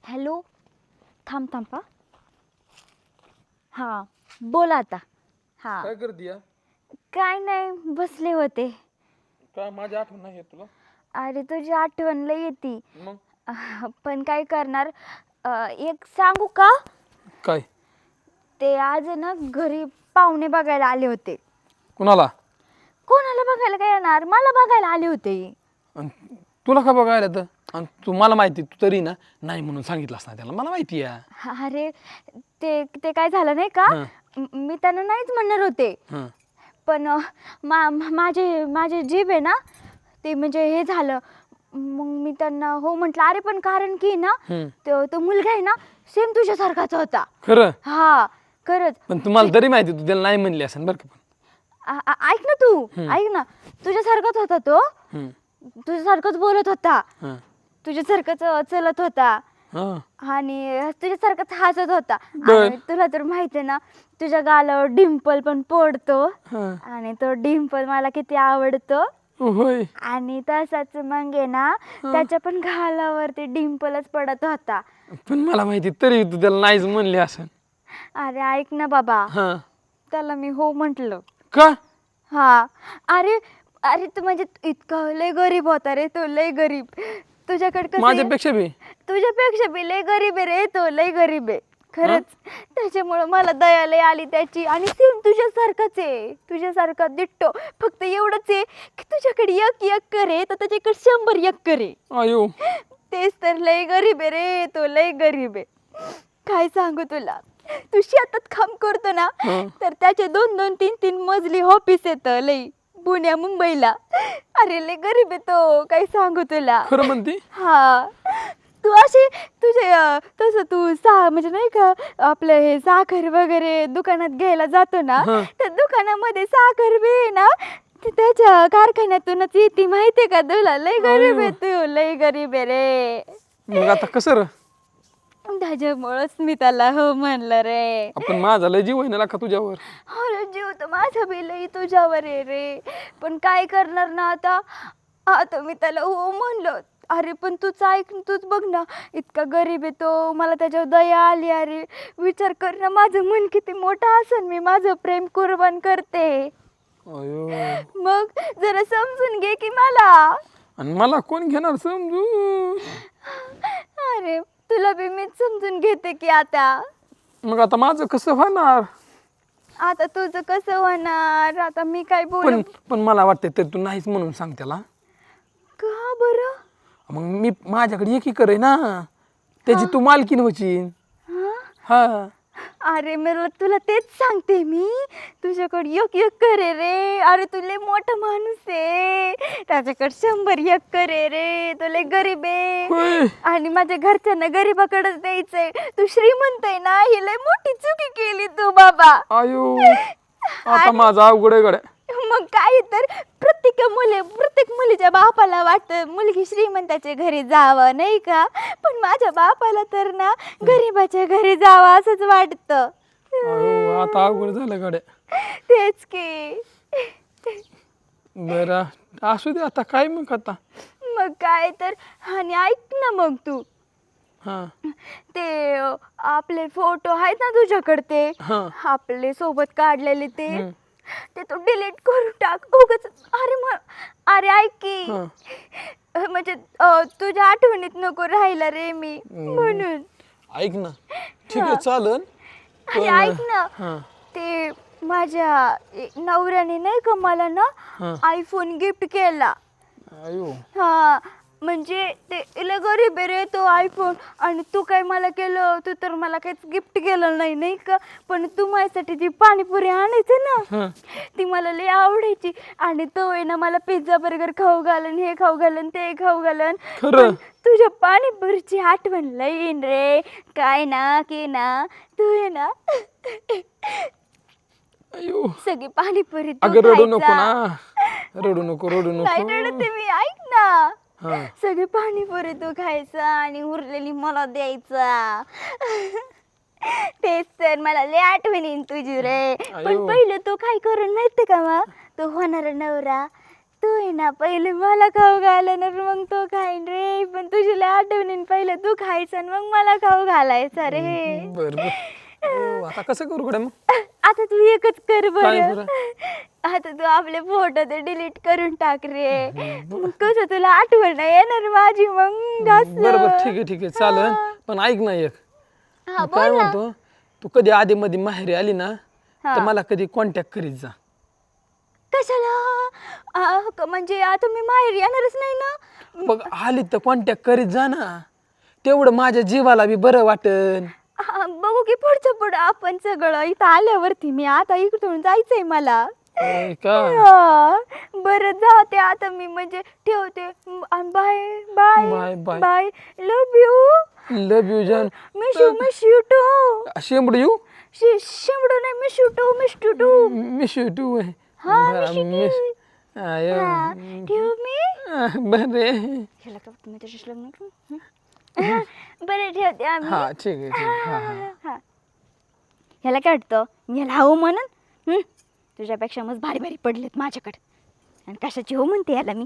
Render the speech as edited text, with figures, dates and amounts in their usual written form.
Hello. थांब थांब हा. हां बोला आता. हां काय करते या? काय नाही बसले होते. काय माझी आठवण नाही येत तुला? अरे तुझी आठवण लई येती. मग पण काय करणार. एक सांगू का? काय? ते आज आहे ना घरी पाहुणे बघायला आले होते. कुणाला? कोणाला बघायला काय येणार, मला बघायला आले होते. अन तुला का बघायला तर? आणि तू मला माहिती तू तरी ना नाही म्हणून सांगितलंस ना त्याला, मला माहिती आहे. अरे ते ते काय झालं नाही का. हं. मी त्यांना नाहीच म्हणणार होते. हं. पण माझे माझे जीभ आहे ना ते म्हणजे हे झालं. मग मी त्यांना हो म्हटलं. अरे पण कारण की ना हं. तो मुलगा आहे ना सेम तुझ्यासारखाच होता. खरं? हा खरंच. पण तुम्हाला तरी माहिती तू त्याला नाही म्हणली असेल बरं का. पण ऐक ना तू. हं. ऐक ना तुझ्यासारखाच होता तो. हं. तुझ्यासारखंच बोलत होता. हं. तुझ्यासारखंच चलत होता. हं. आणि तुझ्यासारखंच हसत होता. बर. आणि तुला तर माहिती आहे ना तुझ्या गालावर डिंपल पण पडतो. हं. आणि तो डिंपल मला किती आवडतो. होय. आणि तसाच मग आहे ना त्याच्या पण गालावरती डिंपलच पडत होता. पण मला माहिती तरी तू त्याला नाहीच म्हणली असेल. अरे ऐक ना बाबा. हा. त्याला मी हो म्हटलं. का? हा. अरे अरे तू म्हणजे इतका लय गरीब होता रे तो. लय गरीब. तुझ्याकडे कसं आहे? माझ्यापेक्षा बी? तुझ्यापेक्षा बी लय गरीब आहे रे तो. लय गरीब आहे खरंच. हं? त्याच्यामुळं मला दया लय आली त्याची. आणि सेम तुझ्यासारखाच आहे. तुझ्यासारखा दिट्टो. फक्त एवढंच आहे की तुझ्याकडे एक एकर आहे तर त्याच्याकडे 100 एकर आहे. अयो. तेच तर लय गरीब आहे रे तो. लय गरीब आहे. काय सांगू तुला. तू शेतात काम करतो ना हं. तर त्याचे 2-2, 3-3 मजली ऑफिस येतं लई पुण्या मुंबईला. अरे लय गरीब आहे तो. काय सांगू तुला. खरं म्हणती? हा. तू अशी तुझे तसं तू म्हणजे नाही का आपलं हे साखर वगैरे दुकानात घ्यायला जातो ना हं. त्या दुकानामध्ये साखर बी आहे ना ती त्याच्या कारखान्यातूनच येते माहितीये का तुला. लय गरीब आहे तू. लय गरीब आहे रे. मग आता कसं र? त्याच्यामुळंच मी त्याला हो म्हणलं रे. आपण माझा लय जीव आहे ना का तुझ्यावर. अरे जीव तर माझा बी लई तुझ्यावर आहे रे. पण काय करणार ना आता. आता मी त्याला हो म्हणलं. अरे पण तूच ऐक तूच बघ ना इतका गरीब आहे तो. मला त्याच्यावर दया आली. अरे विचार कर ना माझं मन किती मोठं असेल. मी माझं प्रेम कुर्बान करते. अयो. मग जरा समजून घे की मला. आणि मला कोण घेणार समजू. अरे तुला बी मीच समजून घेते की आता. मग आता माझं कसं होणार. आता तुझं कसं होणार. आता मी काय बोलू. पण पण मला वाटतं तर तू नाहीच म्हणून सांग त्याला. का बरं. मग मी माझ्याकडे एक एकर आहे ना त्याची तू मालकीन व्हायची. हा. हा. अरे मला तुला तेच सांगते मी. तुझ्याकडे एक एकर आहे रे. अरे तू लय मोठा माणूस आहे. त्याच्याकडे 100 एकर आहे रे. तो लय गरीब आहे. होय. आणि माझ्या घरच्यांना गरीबाकडेच द्यायचंय. तू श्रीमंत आहे ना. ही लय मोठी चुकी केली तू बाबा. आयो. आता माझा अवघड आहे गड्या. मग काय तर प्रत्येक मुलीच्या बापाला वाटतं मुलगी श्रीमंताच्या घरी जावं नाही का. पण माझ्या बापाला तर ना गरीबाच्या घरी जावं असंच वाटतं. आयो आता अवघड झालं गड्या. तेच की. बरं असू दे आता काय मग आता. मग काय तर. आणि ऐक ना मग तू हा. ते आपले फोटो आहेत ना तुझ्याकडे ते हा. आपले सोबत काढलेले ते हम्म. ते तू डिलीट करून टाक उगाच. अरे ऐक की. हा. म्हणजे तुझ्या आठवणीत नको राहायला रे मी म्हणून. ऐक ना ठीक आहे चालन. अरे ऐक ना हा. ते माझ्या नवऱ्याने नाही का मला ना हा. आयफोन गिफ्ट केला. आयो. हा. म्हणजे ते लय गरीब आहे रे तो आयफोन. आणि तू काय मला केलं. तू तर मला काहीच गिफ्ट केलं नाही नाही का. पण तू माझ्यासाठी जी पाणीपुरी आणायची ना हा. ती मला लय आवडायची. आणि तो आहे ना मला पिझ्झा बर्गर खाऊ घालन हे खाऊ घालन ते खाऊ घालन. खरं. पण तुझ्या पाणीपुरीची आठवण लय येईन रे. काय ना की ना तू आहे ना अयो. सगळी पाणीपुरी तू अगं रडू नको खायचा. ना. रडू नको रडू नाही नको. रडते मी. ऐक ना हा. सगळी पाणीपुरी तू खायचा आणि उरलेली मला द्यायचा. तेच तर मला लय आठवण येईन तुझी रे. पण आयो. पहिले तू काय करून माहिती का मग तो होणारा नवरा तू आहे ना पहिले मला खाऊ घालणार मग तो खाईन रे, पण तुझी लय आठवणीन पहिले तू खायचं आणि मग मला खाऊ घालायचा रे. बर बर हो, आता कसं करू कडे मग? आता तू एकच कर काय बरं. बरं? आता तू आपले फोटो ते डिलीट करून टाक रे. मग कसं तुला आठवण नाही येणार माझी मग जास्त. बरं बरं ठीक आहे चालेल. पण ऐक ना एक हा, मी काय बोल ना. म्हणतो, तू कधी आधी मध्ये माहेरी आली ना हा. तर मला कधी कॉन्टॅक्ट करीत जा. कशाला? म्हणजे आता मी माहेर येणारच नाही ना. बघ आली तर कॉन्टॅक्ट करीत जा ना, तेवढं माझ्या जीवाला बी बरं वाटन. बघू की पुढं आपण सगळं इथं आल्यावरती. मी आता इकडून जायचंय मला. होय का? हा. बरं जाते आता मी, म्हणजे ठेवते. Bye bye bye bye. Bye. Love you. Love you जान. Miss you too. शेंबड यू शिमडू नाही, miss too too. Miss you too हा, miss you too. हा, ठेवू मी. बरे ह्याला का तुम्ही त्याच्याशी लग्न करू? बरं ठेवते आम्ही. हा ठीक आहे हा हा हा. ह्याला काय वाटतं ह्याला हो म्हणून? तुझ्यापेक्षा मग भारी भारी पडलेत माझ्याकडे, आणि कशाची हो म्हणते याला मी.